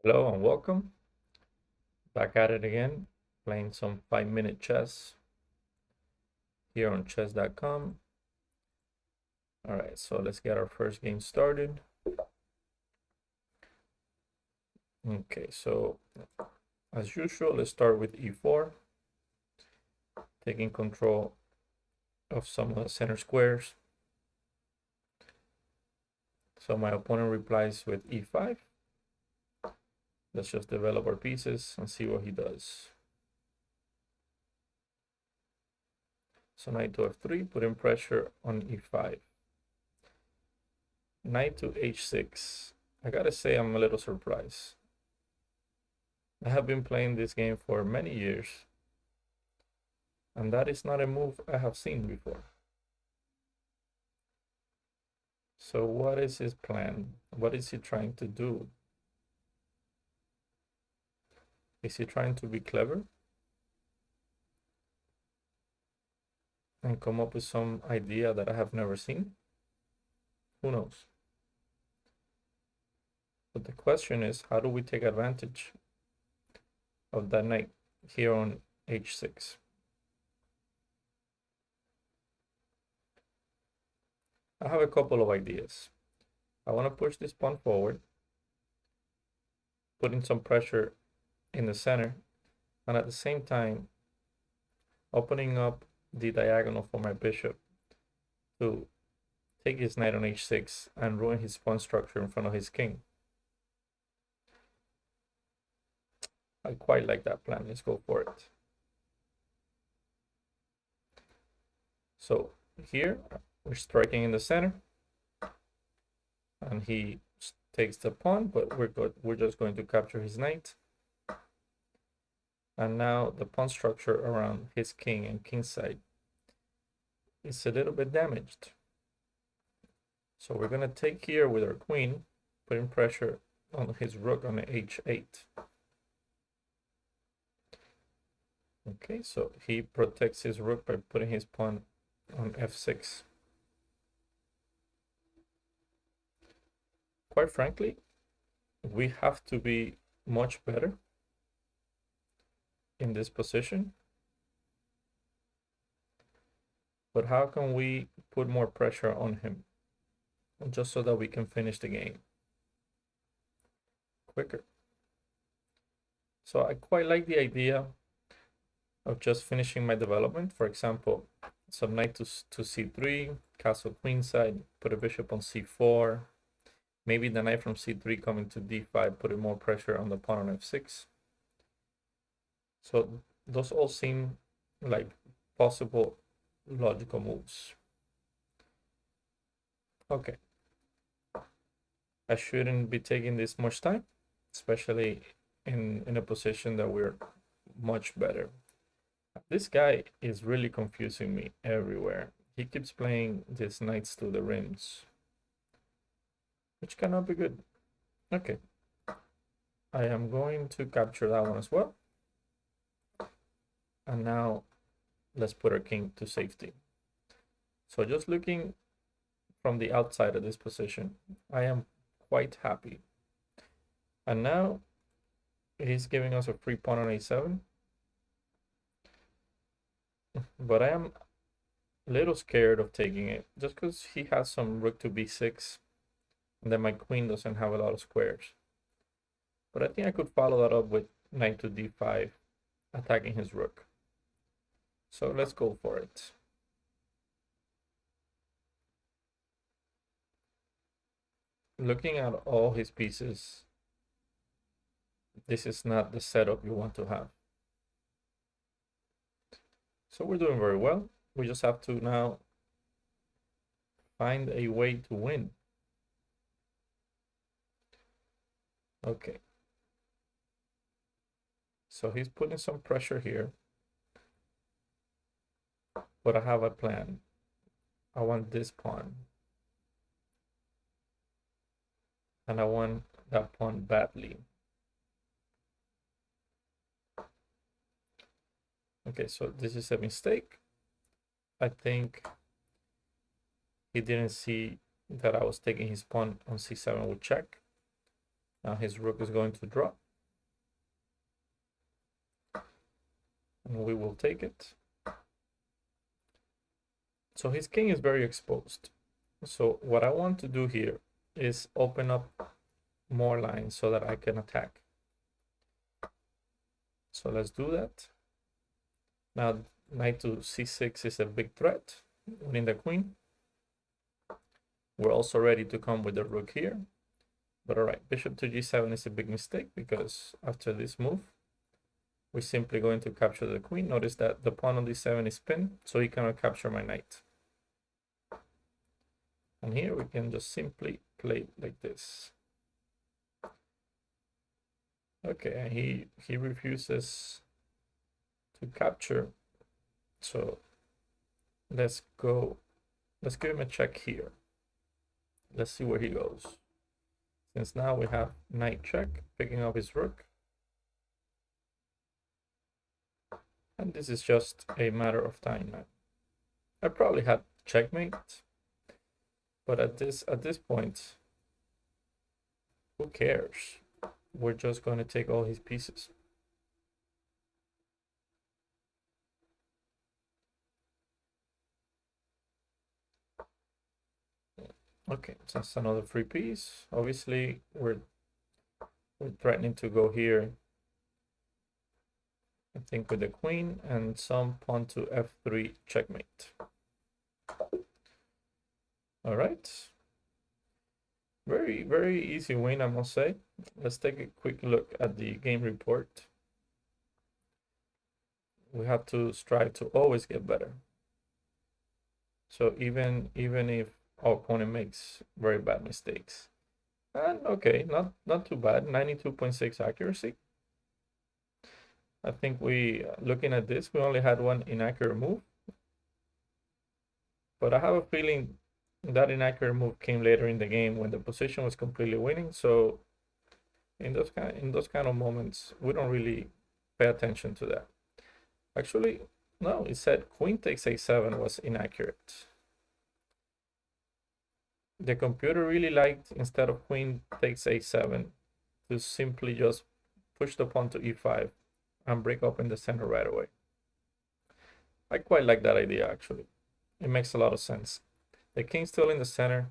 Hello and welcome. Back at it again, playing some 5-minute chess here on chess.com. All right, so let's get our first game started. Okay, so as usual, let's start with e4, taking control of some of the center squares. So my opponent replies with e5. Let's just develop our pieces and see what he does. So knight to f3, putting pressure on e5. Knight to h6. I gotta say I'm a little surprised. I have been playing this game for many years, and that is not a move I have seen before. So what is his plan? What is he trying to do? Is he trying to be clever and come up with some idea that I have never seen? Who knows? But the question is, how do we take advantage of that knight here on h6? I have a couple of ideas. I want to push this pawn forward, putting some pressure in the center, and at the same time opening up the diagonal for my bishop to take his knight on h6 and ruin his pawn structure in front of his king. I quite like that plan. Let's go for it. So here we're striking in the center, and he takes the pawn, but we're good. We're just going to capture his knight. And now the pawn structure around his king and king side is a little bit damaged. So we're going to take here with our queen, putting pressure on his rook on the h8. Okay, so he protects his rook by putting his pawn on f6. Quite frankly, we have to be much better in this position. But how can we put more pressure on him just so that we can finish the game quicker? So I quite like the idea of just finishing my development. For example, some knight to c3, castle queenside, put a bishop on c4, maybe the knight from c3 coming to d5, putting more pressure on the pawn on f6. So those all seem like possible logical moves. Okay. I shouldn't be taking this much time, especially in a position that we're much better. This guy is really confusing me everywhere. He keeps playing these knights to the rims, which cannot be good. Okay. I am going to capture that one as well. And now let's put our king to safety. So just looking from the outside of this position, I am quite happy. And now he's giving us a free pawn on a7. But I am a little scared of taking it just because he has some rook to b6, and then my queen doesn't have a lot of squares. But I think I could follow that up with knight to d5, attacking his rook. So let's go for it. Looking at all his pieces, this is not the setup you want to have. So we're doing very well. We just have to now find a way to win. Okay. So he's putting some pressure here. But I have a plan. I want this pawn. And I want that pawn badly. Okay, so this is a mistake. I think he didn't see that I was taking his pawn on c7 with check. Now his rook is going to drop. And we will take it. So his king is very exposed. So what I want to do here is open up more lines so that I can attack. So let's do that. Now knight to c6 is a big threat, winning the queen. We're also ready to come with the rook here. But all right, bishop to g7 is a big mistake because after this move, we're simply going to capture the queen. Notice that the pawn on d7 is pinned, so he cannot capture my knight. And here we can just simply play like this. Okay, he refuses to capture. So let's give him a check here. Let's see where he goes. Since now we have knight check, picking up his rook. And this is just a matter of time now. I probably had checkmate, but at this point, who cares? We're just going to take all his pieces. Okay, so that's another free piece. Obviously, we're threatening to go here, I think, with the queen and some pawn to f3 checkmate. All right. Very, very easy win, I must say. Let's take a quick look at the game report. We have to strive to always get better. So even if our opponent makes very bad mistakes. And okay, not too bad. 92.6 accuracy. I think looking at this, we only had one inaccurate move. But I have a feeling that inaccurate move came later in the game when the position was completely winning. So in those kind of moments, we don't really pay attention to that. Actually, no, it said queen takes a7 was inaccurate. The computer really liked, instead of queen takes a7, to simply just push the pawn to e5 and break open the center right away. I quite like that idea, actually. It makes a lot of sense. The king's still in the center.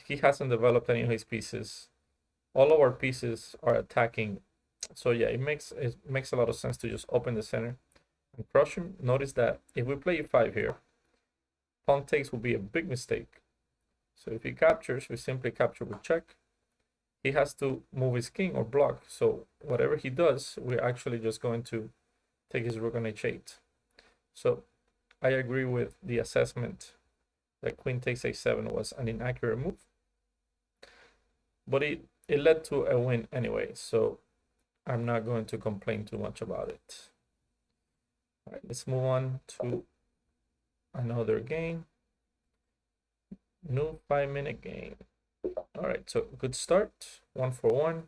He hasn't developed any of his pieces. All of our pieces are attacking. So yeah, it makes a lot of sense to just open the center and crush him. Notice that if we play e5 here, pawn takes will be a big mistake. So if he captures, we simply capture with check. He has to move his king or block. So whatever he does, we're actually just going to take his rook on h8. So I agree with the assessment that queen takes a7 was an inaccurate move. But it led to a win anyway, so I'm not going to complain too much about it. All right, let's move on to another game. New 5-minute game. All right, so good start, 1-for-1.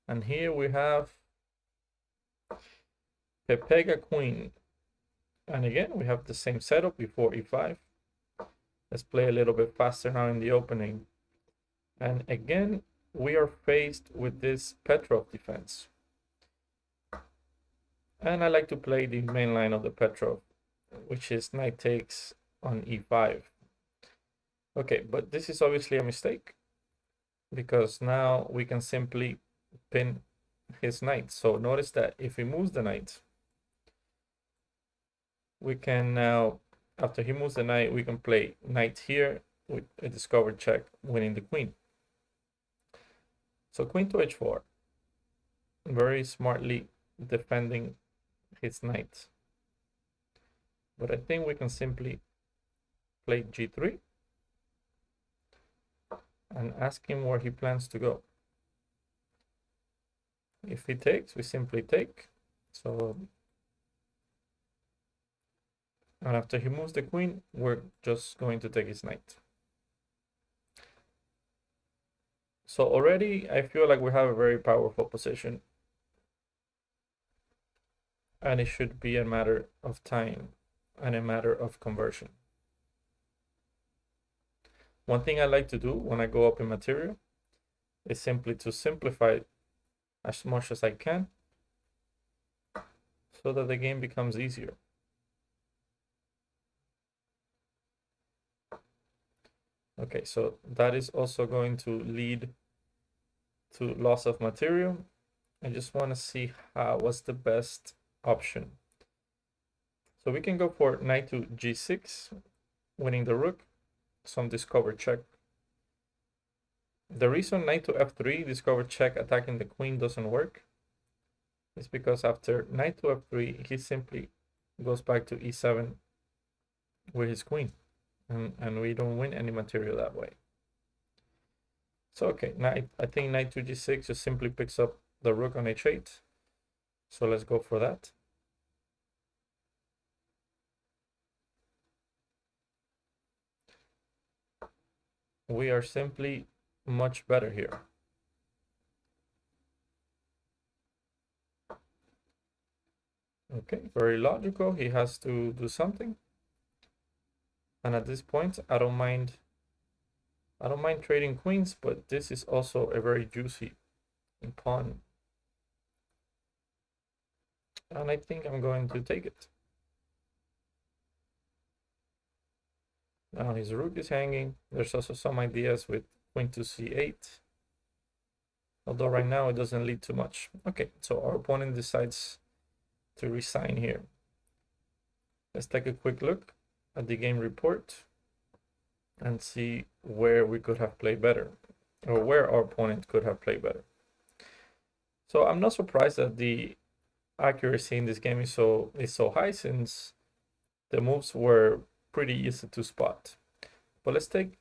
And here we have Pepega Queen. And again, we have the same setup before e5. Let's play a little bit faster now in the opening. And again, we are faced with this Petrov defense. And I like to play the main line of the Petrov, which is knight takes on e5. Okay, but this is obviously a mistake, because now we can simply pin his knight. So notice that if he moves the knight, we can now, after he moves the knight, we can play knight here with a discovered check, winning the queen. So queen to h4, very smartly defending his knight. But I think we can simply play g3 and ask him where he plans to go. If he takes, we simply take. So, and after he moves the queen, we're just going to take his knight. So already I feel like we have a very powerful position, and it should be a matter of time and a matter of conversion. One thing I like to do when I go up in material is simply to simplify as much as I can so that the game becomes easier. Okay, so that is also going to lead to loss of material. I just want to see what's the best option. So we can go for knight to g6, winning the rook, some discover check. The reason knight to f3, discover check, attacking the queen doesn't work is because after knight to f3, he simply goes back to e7 with his queen, and we don't win any material that way. So okay, I think knight to g6 just simply picks up the rook on h8. So let's go for that. We are simply much better here. Okay, very logical. He has to do something. And at this point, I don't mind trading queens, but this is also a very juicy pawn. And I think I'm going to take it. Now his rook is hanging. There's also some ideas with queen to c8. Although right now it doesn't lead too much. Okay, so our opponent decides to resign here. Let's take a quick look at the game report and see where we could have played better, or where our opponent could have played better. So I'm not surprised that the accuracy in this game is so high, since the moves were pretty easy to spot. But let's take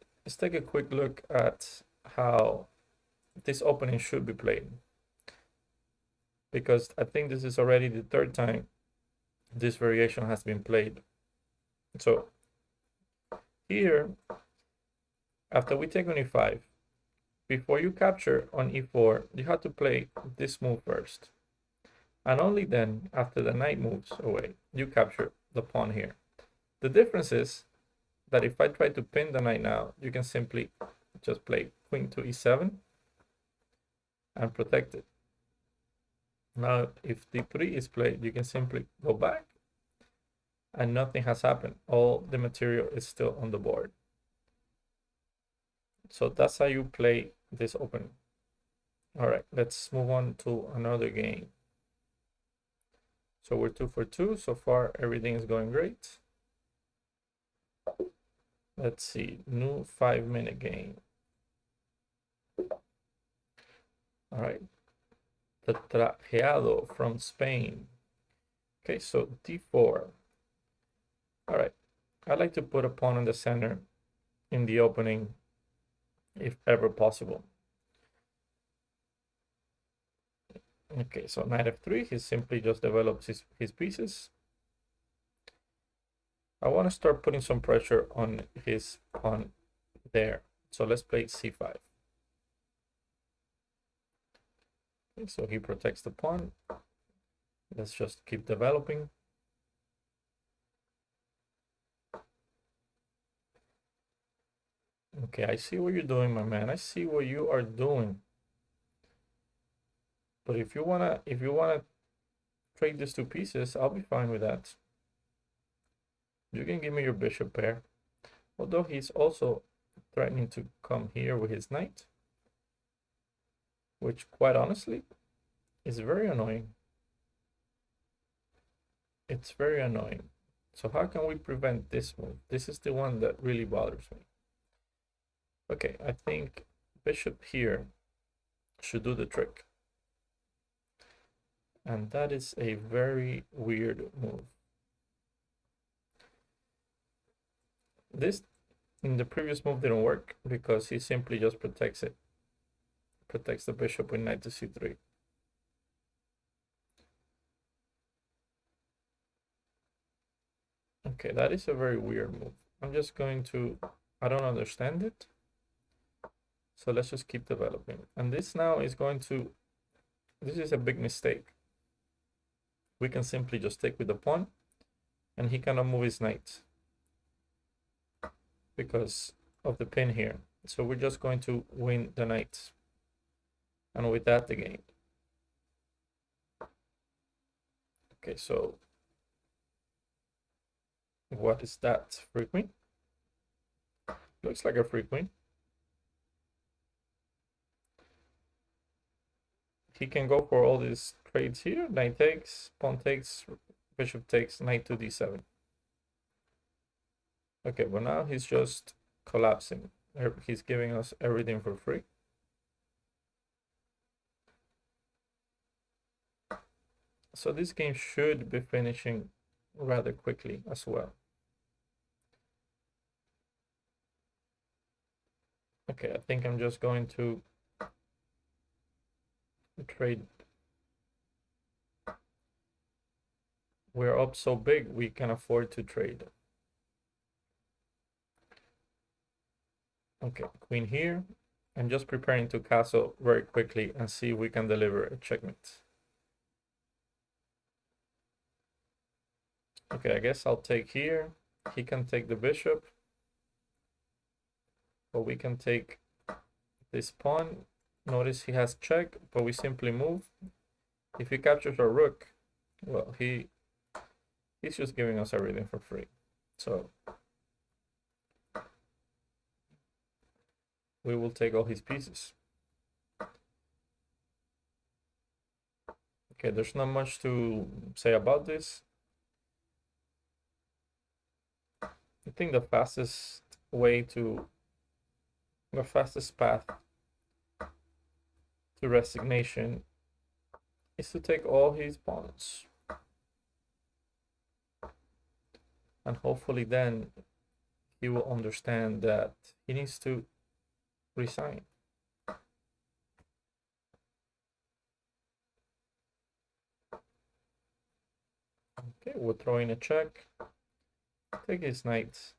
a quick look at how this opening should be played, because I think this is already the third time this variation has been played. So here, after we take on e5, before you capture on e4, you have to play this move first. And only then, after the knight moves away, you capture the pawn here. The difference is that if I try to pin the knight now, you can simply just play queen to e7 and protect it. Now, if d3 is played, you can simply go back and nothing has happened. All the material is still on the board. So that's how you play this opening. All right, let's move on to another game. So we're 2 for 2. So far, everything is going great. Let's see, new 5-minute game. All right, the Trajeado from Spain. Okay, so d4. All right, I like to put a pawn in the center in the opening if ever possible. Okay, so knight f3, he simply just develops his pieces. I want to start putting some pressure on his pawn there. So let's play c5. Okay, so he protects the pawn. Let's just keep developing. Okay, I see what you're doing, my man. I see what you are doing. But if you wanna trade these two pieces, I'll be fine with that. You can give me your bishop pair. Although he's also threatening to come here with his knight, which quite honestly is very annoying. It's very annoying. So how can we prevent this move? This is the one that really bothers me. Okay, I think bishop here should do the trick. And that is a very weird move. This in the previous move didn't work because he simply just protects it. Protects the bishop with knight to c3. Okay, that is a very weird move. I'm just going to, I don't understand it. So let's just keep developing. And this now is going to, this is a big mistake. We can simply just take with the pawn and he cannot move his knight because of the pin here. So we're just going to win the knight. And with that, the game. Okay, so what is that? Free queen? Looks like a free queen. He can go for all these trades here. Knight takes, pawn takes, bishop takes, knight to d7. Okay, but now he's just collapsing. He's giving us everything for free. So this game should be finishing rather quickly as well. Okay, I think I'm just going to trade. We're up so big, we can afford to trade. Okay, queen here. I'm just preparing to castle very quickly and see if we can deliver a checkmate. Okay, I guess I'll take here. He can take the bishop. But we can take this pawn. Notice he has check, but we simply move. If he captures our rook, well, he's just giving us everything for free. So we will take all his pieces. Okay, there's not much to say about this. I think the fastest path to resignation is to take all his pawns. And hopefully then he will understand that he needs to resign. Okay, we're throwing a check. Take his knights.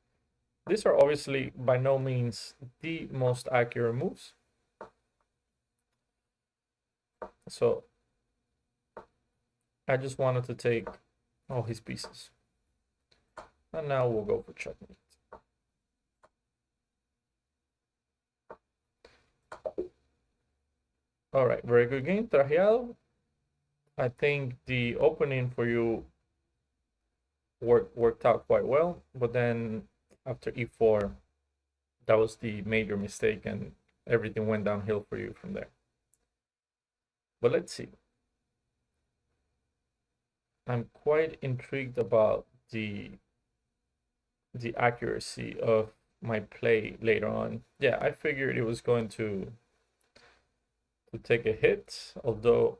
These are obviously by no means the most accurate moves. So I just wanted to take all his pieces. And now we'll go for checkmate. All right, very good game, Trajeado. I think the opening for you worked out quite well, but then after e4, that was the major mistake, and everything went downhill for you from there. But let's see. I'm quite intrigued about the accuracy of my play later on. Yeah, I figured it was going to take a hit, although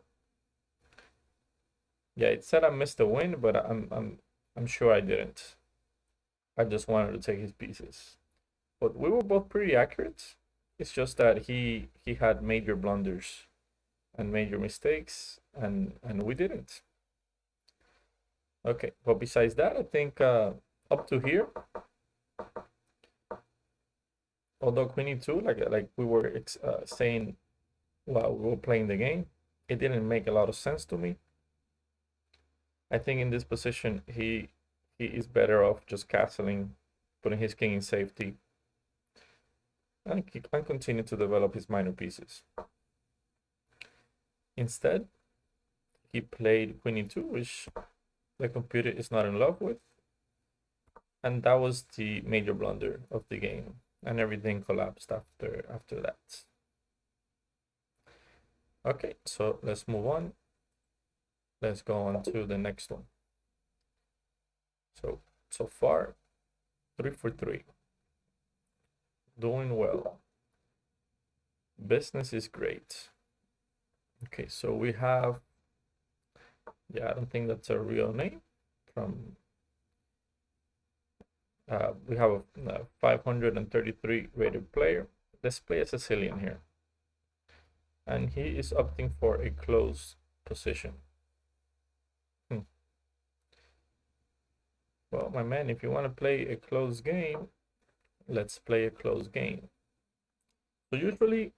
yeah, it said I missed a win, but I'm sure I didn't. I just wanted to take his pieces. But we were both pretty accurate. It's just that he had major blunders and major mistakes, and we didn't. Okay, but besides that, I think up to here, although queen e2, like we were saying while we were playing the game, it didn't make a lot of sense to me. I think in this position he is better off just castling, putting his king in safety, and continue to develop his minor pieces. Instead, he played queen e2, which the computer is not in love with, and that was the major blunder of the game, and everything collapsed after that. Okay, so let's move on. Let's go on to the next one. So far, 3 for 3. Doing well. Business is great. Okay, so we have, yeah, I don't think that's a real name. From we have a 533 rated player. Let's play a Sicilian here. And he is opting for a close position. Well, my man, if you want to play a close game, let's play a close game. So usually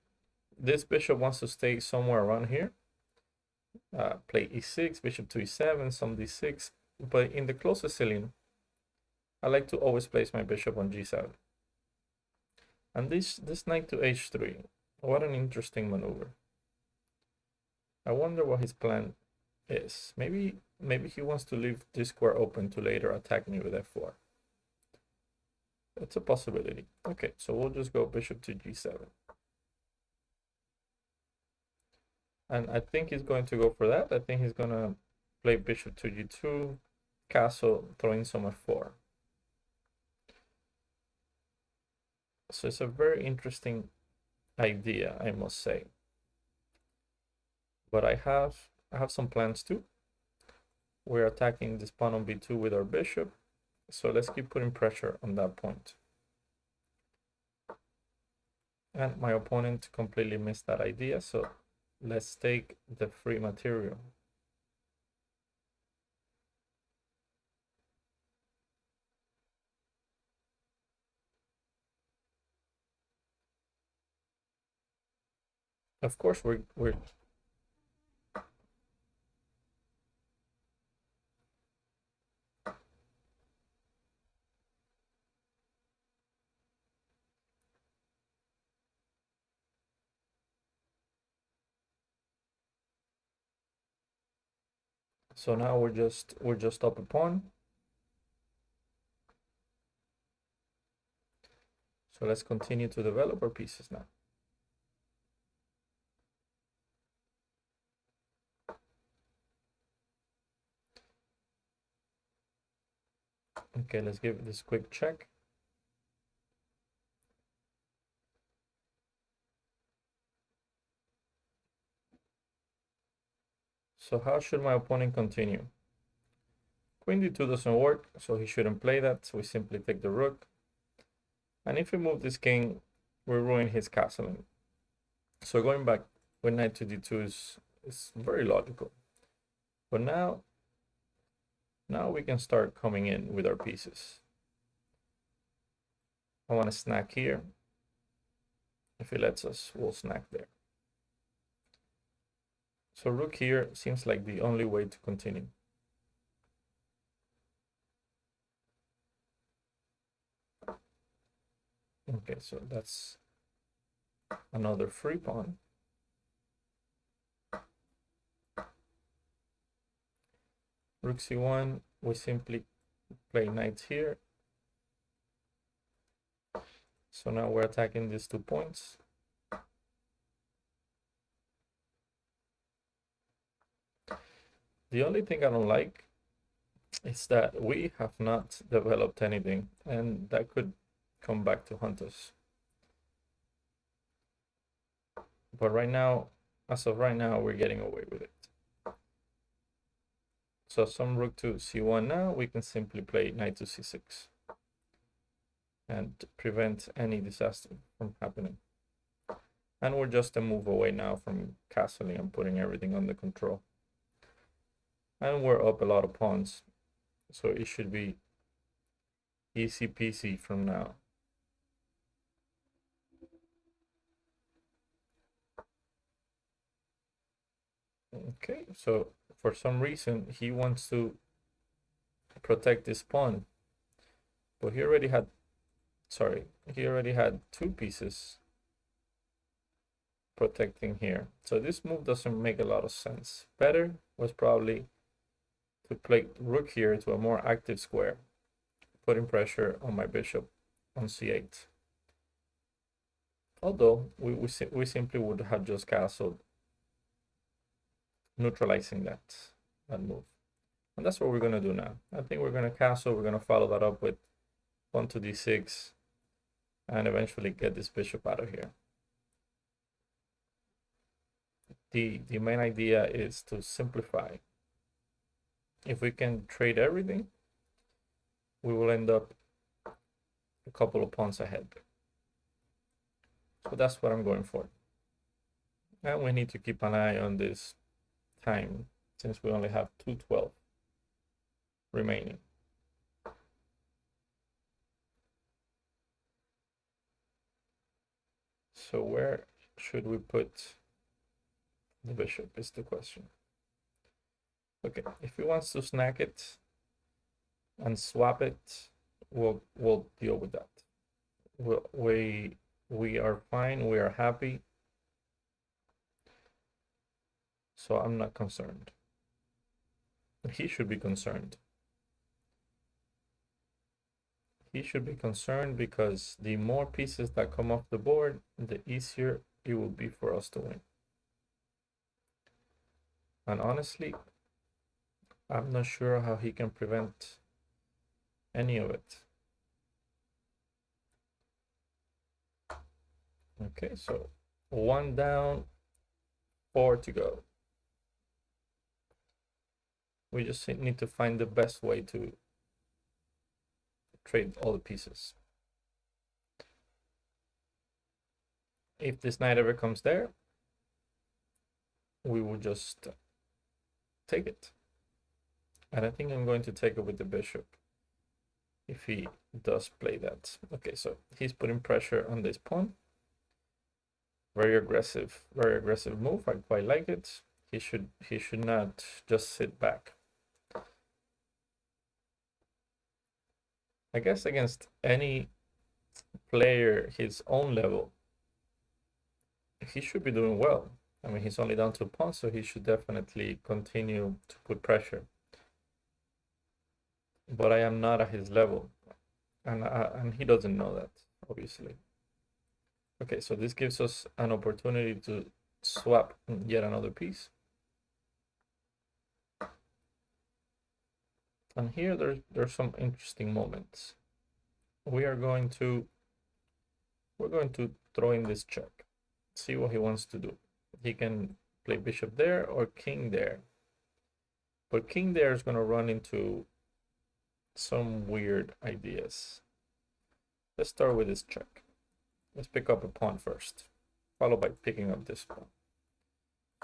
this bishop wants to stay somewhere around here. Play e6, bishop to e7, some d6. But in the close Sicilian, I like to always place my bishop on g7. And this knight to h3, what an interesting maneuver. I wonder what his plan is. Maybe he wants to leave this square open to later attack me with f4. That's a possibility. Okay, so we'll just go bishop to g7. And I think he's going to go for that. I think he's going to play bishop to g2, castle, throwing some f4. So it's a very interesting idea, I must say. But I have some plans too. We're attacking this pawn on b2 with our bishop. So let's keep putting pressure on that point. And my opponent completely missed that idea, so let's take the free material. Of course, we're so now we're just up a pawn. So let's continue to develop our pieces now. Okay, let's give this quick check. So how should my opponent continue? Queen d2 doesn't work, so he shouldn't play that. So we simply take the rook. And if we move this king, we ruin his castling. So going back with knight to d2 is very logical. But now we can start coming in with our pieces. I want to snack here. If he lets us, we'll snack there. So rook here seems like the only way to continue. Okay, so that's another free pawn. Rook c1, we simply play knight here. So now we're attacking these 2 points. The only thing I don't like is that we have not developed anything, and that could come back to haunt us. But right now, as of right now, we're getting away with it. So some rook to c1 now, we can simply play knight to c6 and prevent any disaster from happening. And we're just a move away now from castling and putting everything under control. And we're up a lot of pawns, so it should be easy peasy from now. Okay, so for some reason he wants to protect this pawn, but he already had 2 pieces protecting here. So this move doesn't make a lot of sense. Better was probably to play rook here to a more active square, putting pressure on my bishop on c8. Although we simply would have just castled, neutralizing that move. And that's what we're going to do now. I think we're going to castle. We're going to follow that up with pawn to d6 and eventually get this bishop out of here. The main idea is to simplify. If we can trade everything, we will end up a couple of pawns ahead. So that's what I'm going for. And we need to keep an eye on this time, since we only have 212 remaining. So where should we put the bishop is the question. Okay, if he wants to snack it and swap it, we'll deal with that. We are fine, we are happy. so I'm not concerned. He should be concerned. He should be concerned because the more pieces that come off the board, the easier it will be for us to win. And honestly, I'm not sure how he can prevent any of it. Okay, so 1 down, 4 to go. We just need to find the best way to trade all the pieces. If this knight ever comes there, we will just take it. And I think I'm going to take it with the bishop if he does play that. Okay, so he's putting pressure on this pawn. Very aggressive move. I quite like it. He should not just sit back. I guess against any player his own level, he should be doing well. I mean, he's only down 2 pawns, so he should definitely continue to put pressure. But I am not at his level, and he doesn't know that, obviously. Okay, so this gives us an opportunity to swap yet another piece. And here there's some interesting moments. We're going to throw in this check, see what he wants to do. He can play bishop there or king there, but king there is going to run into some weird ideas. Let's start with this check. Let's pick up a pawn first, followed by picking up this pawn.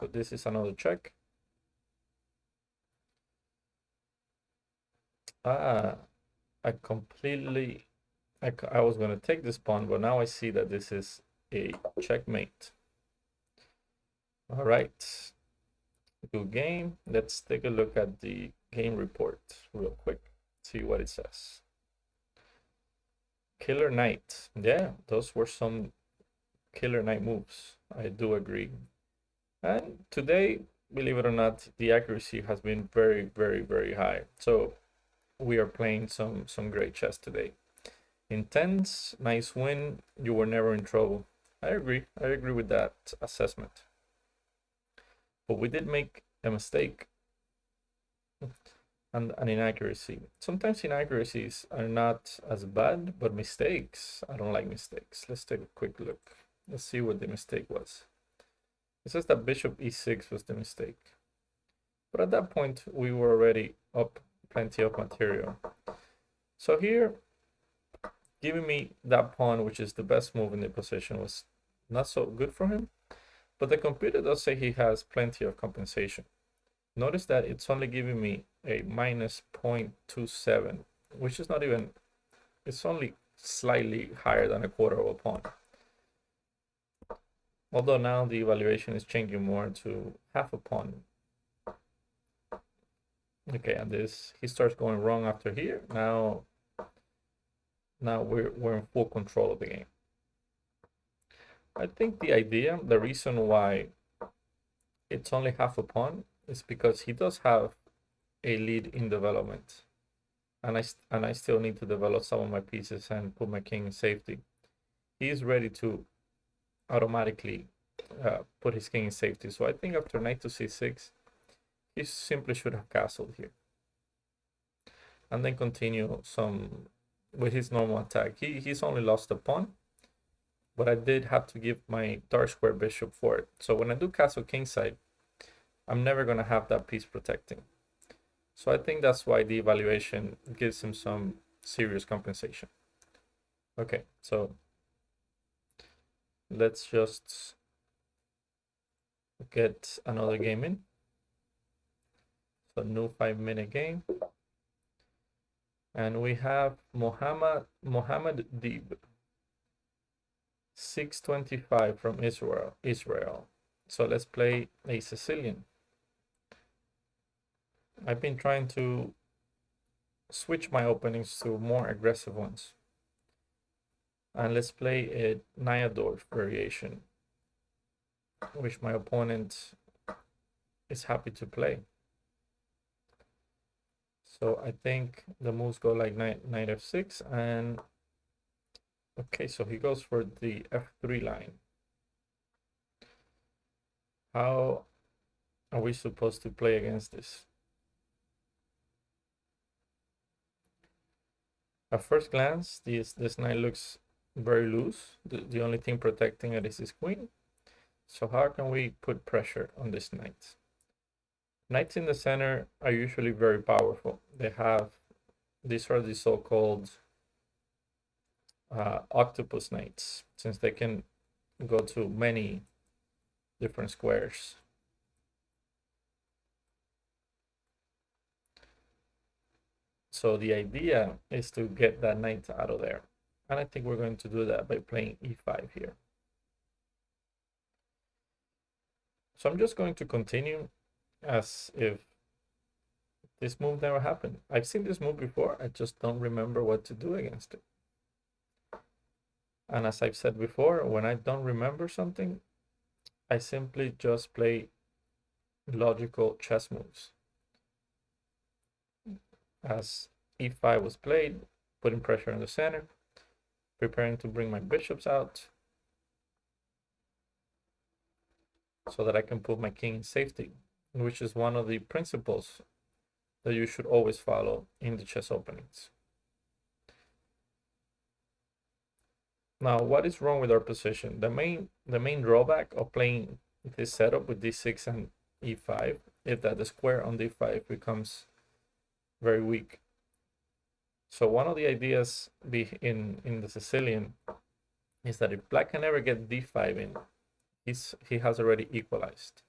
So this is another check. I was going to take this pawn, but now I see that this is a checkmate. All right, good game. Let's take a look at the game report real quick, see what it says. Killer knight. Yeah, those were some killer knight moves. I do agree. And today, believe it or not, the accuracy has been very, very, very high. So we are playing some great chess today. Intense, nice win. You were never in trouble. I agree with that assessment. But we did make a mistake and an inaccuracy. Sometimes inaccuracies are not as bad, but mistakes, I don't like mistakes. Let's take a quick look. Let's see what the mistake was. It says that bishop e6 was the mistake. But at that point, we were already up plenty of material. So here, giving me that pawn, which is the best move in the position, was not so good for him. But the computer does say he has plenty of compensation. Notice that it's only giving me a minus 0.27, which is not even, it's only slightly higher than a quarter of a pawn. Although now the evaluation is changing more to half a pawn. Okay, and this, he starts going wrong after here. Now we're in full control of the game. I think the reason why it's only half a pawn is because he does have a lead in development, and I still need to develop some of my pieces and put my king in safety. He is ready to automatically put his king in safety. So I think after knight to c6, he simply should have castled here, and then continue with his normal attack. He's only lost a pawn, but I did have to give my dark square bishop for it. So when I do castle kingside, I'm never going to have that piece protecting. So I think that's why the evaluation gives him some serious compensation. Okay, so let's just get another game in. So new 5-minute game. And we have Mohammed Deeb, 625 from Israel. So let's play a Sicilian. I've been trying to switch my openings to more aggressive ones. And let's play a Nyadorf variation, which my opponent is happy to play. So I think the moves go like knight f6, and okay, so he goes for the f3 line. How are we supposed to play against this? At first glance, this knight looks very loose. The only thing protecting it is his queen. So how can we put pressure on this knight? Knights in the center are usually very powerful. These are the so-called octopus knights, since they can go to many different squares. So the idea is to get that knight out of there. And I think we're going to do that by playing e5 here. So I'm just going to continue as if this move never happened. I've seen this move before, I just don't remember what to do against it. And as I've said before, when I don't remember something, I simply just play logical chess moves. As e5 was played, putting pressure on the center, preparing to bring my bishops out so that I can put my king in safety, which is one of the principles that you should always follow in the chess openings. Now, what is wrong with our position? The main drawback of playing this setup with d6 and e5 is that the square on d5 becomes very weak. So one of the ideas in the Sicilian is that if black can ever get d5 in, he has already equalized.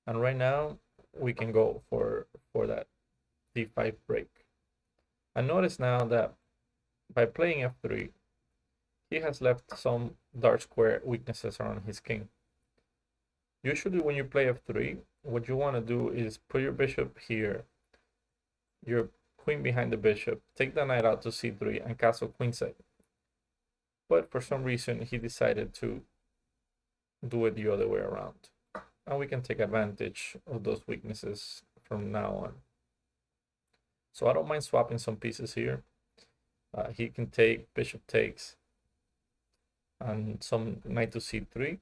And right now we can go for that d5 break. And notice now that by playing f3, he has left some dark square weaknesses around his king. Usually when you play f3, what you want to do is put your bishop here, your queen behind the bishop, take the knight out to c3 and castle queenside. But for some reason he decided to do it the other way around. And we can take advantage of those weaknesses from now on. So I don't mind swapping some pieces here. He can take bishop takes and some knight to c3.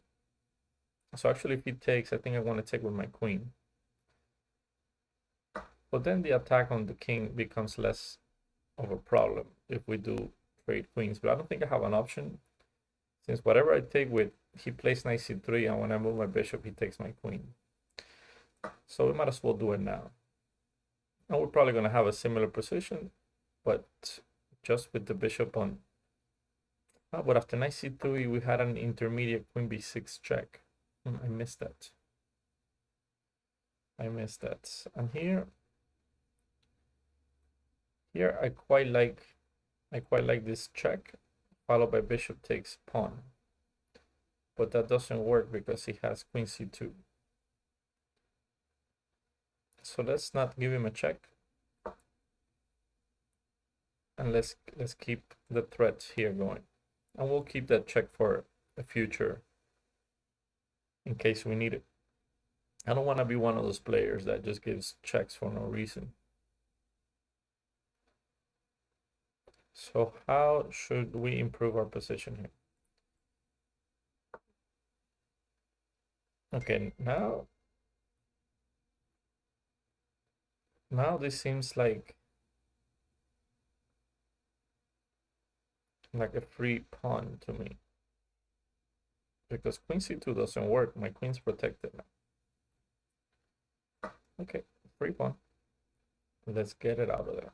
So actually if he takes, I think I want to take with my queen. But then the attack on the king becomes less of a problem if we do trade queens. But I don't think I have an option, since whatever I take with, he plays knight c3, and when I move my bishop, he takes my queen. So we might as well do it now. And we're probably going to have a similar position, but just with the bishop on. Oh, but after knight c3, we had an intermediate queen b6 check. I missed that. And here I quite like this check, followed by bishop takes pawn. But that doesn't work because he has queen c2. So let's not give him a check. And let's keep the threat here going. And we'll keep that check for the future in case we need it. I don't want to be one of those players that just gives checks for no reason. So how should we improve our position here? Okay, now this seems like a free pawn to me, because queen c2 doesn't work. My queen's protected now. Okay, free pawn. Let's get it out of there.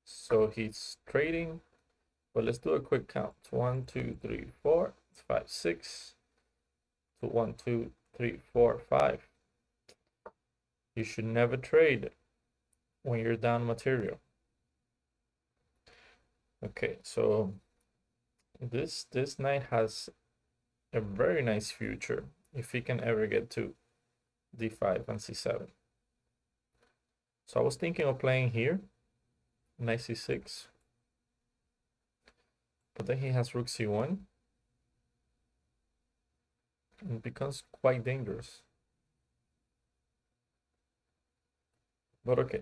So he's trading, but let's do a quick count. 1, 2, 3, 4, 5, 6. 1, 2, 3, 4, 5. You should never trade when you're down material. Okay, so this knight has a very nice future if he can ever get to d5 and c7. So I was thinking of playing here, knight c6, but then he has rook c1, It becomes quite dangerous. But okay.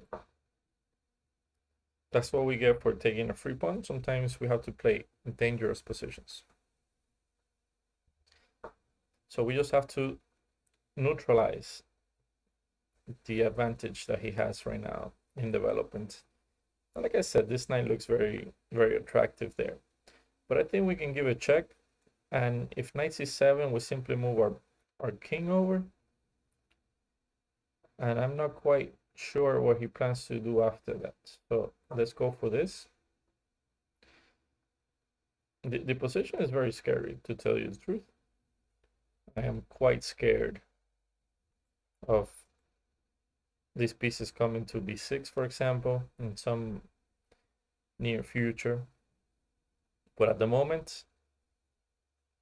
That's what we get for taking a free pawn. Sometimes we have to play dangerous positions. So we just have to neutralize the advantage that he has right now in development. And like I said, this knight looks very, very attractive there. But I think we can give a check. And if knight c7, we simply move our king over. And I'm not quite sure what he plans to do after that. So let's go for this. The position is very scary, to tell you the truth. I am quite scared of these pieces coming to b6, for example, in some near future. But at the moment,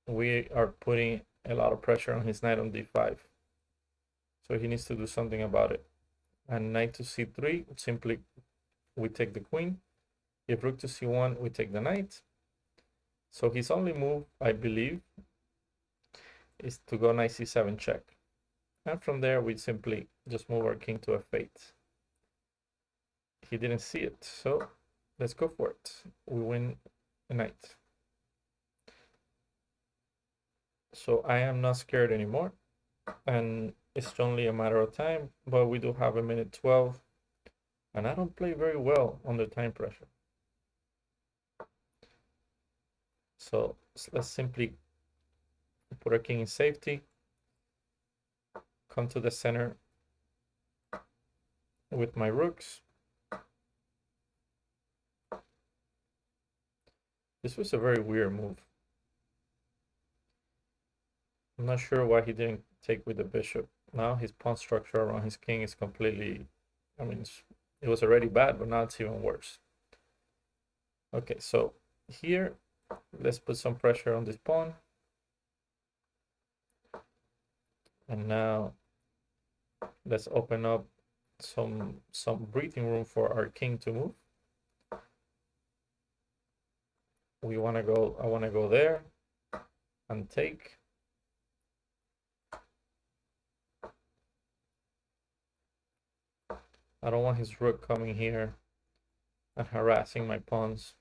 we are putting a lot of pressure on his knight on d5. So he needs to do something about it. And knight to c3, simply we take the queen. If rook to c1, we take the knight. So his only move, I believe, is to go knight c7 check. And from there, we simply just move our king to f8. He didn't see it, so let's go for it. We win a knight. So I am not scared anymore. And it's only a matter of time, but we do have a minute 12. And I don't play very well under time pressure. So let's simply put our king in safety. Come to the center with my rooks. This was a very weird move. I'm not sure why he didn't take with the bishop. Now his pawn structure around his king is completely, I mean, it was already bad, but now it's even worse. Okay, so here, let's put some pressure on this pawn. And now let's open up some breathing room for our king to move. I want to go there and take. I don't want his rook coming here and harassing my pawns.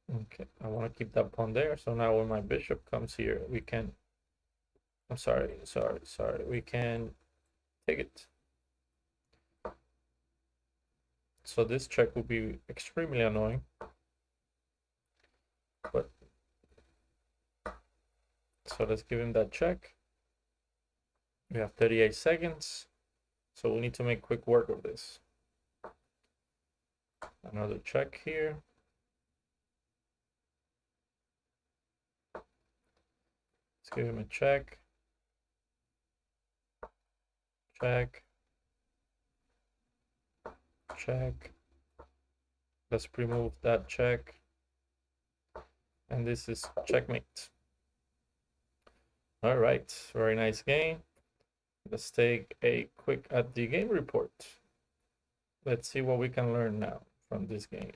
Okay, I want to keep that pawn there. So now when my bishop comes here, we can, I'm sorry, we can take it. So this check will be extremely annoying. But so let's give him that check. We have 38 seconds. So we need to make quick work of this. Another check here. Let's give him a check. Check. Check. Let's remove that check. And this is checkmate. All right, very nice game. Let's take a quick at the game report. Let's see what we can learn now from this game.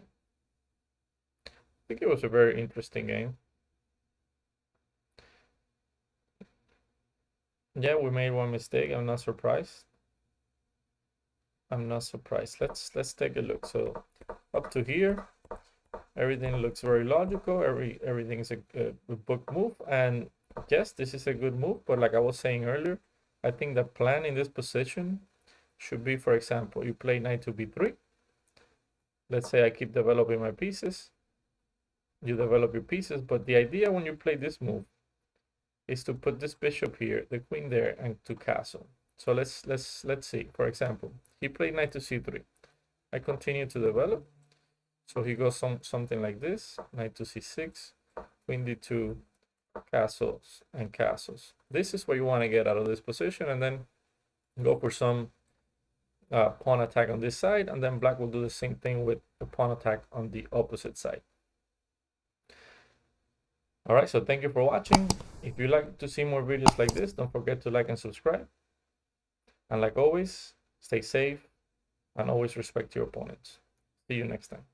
I think it was a very interesting game. Yeah, we made one mistake. I'm not surprised. Let's take a look. So up to here, everything looks very logical. Everything is a book move, and yes, this is a good move. But like I was saying earlier, I think the plan in this position should be, for example, you play knight to b3. Let's say I keep developing my pieces. You develop your pieces, but the idea when you play this move is to put this bishop here, the queen there, and to castle. So let's see. For example, he played knight to c3. I continue to develop. So he goes something like this: knight to c6, queen d2, castles and castles. This is what you want to get out of this position, and then go for some pawn attack on this side, and then black will do the same thing with the pawn attack on the opposite side. All right, so thank you for watching. If you like to see more videos like this, don't forget to like and subscribe. And like always, stay safe and always respect your opponents. See you next time.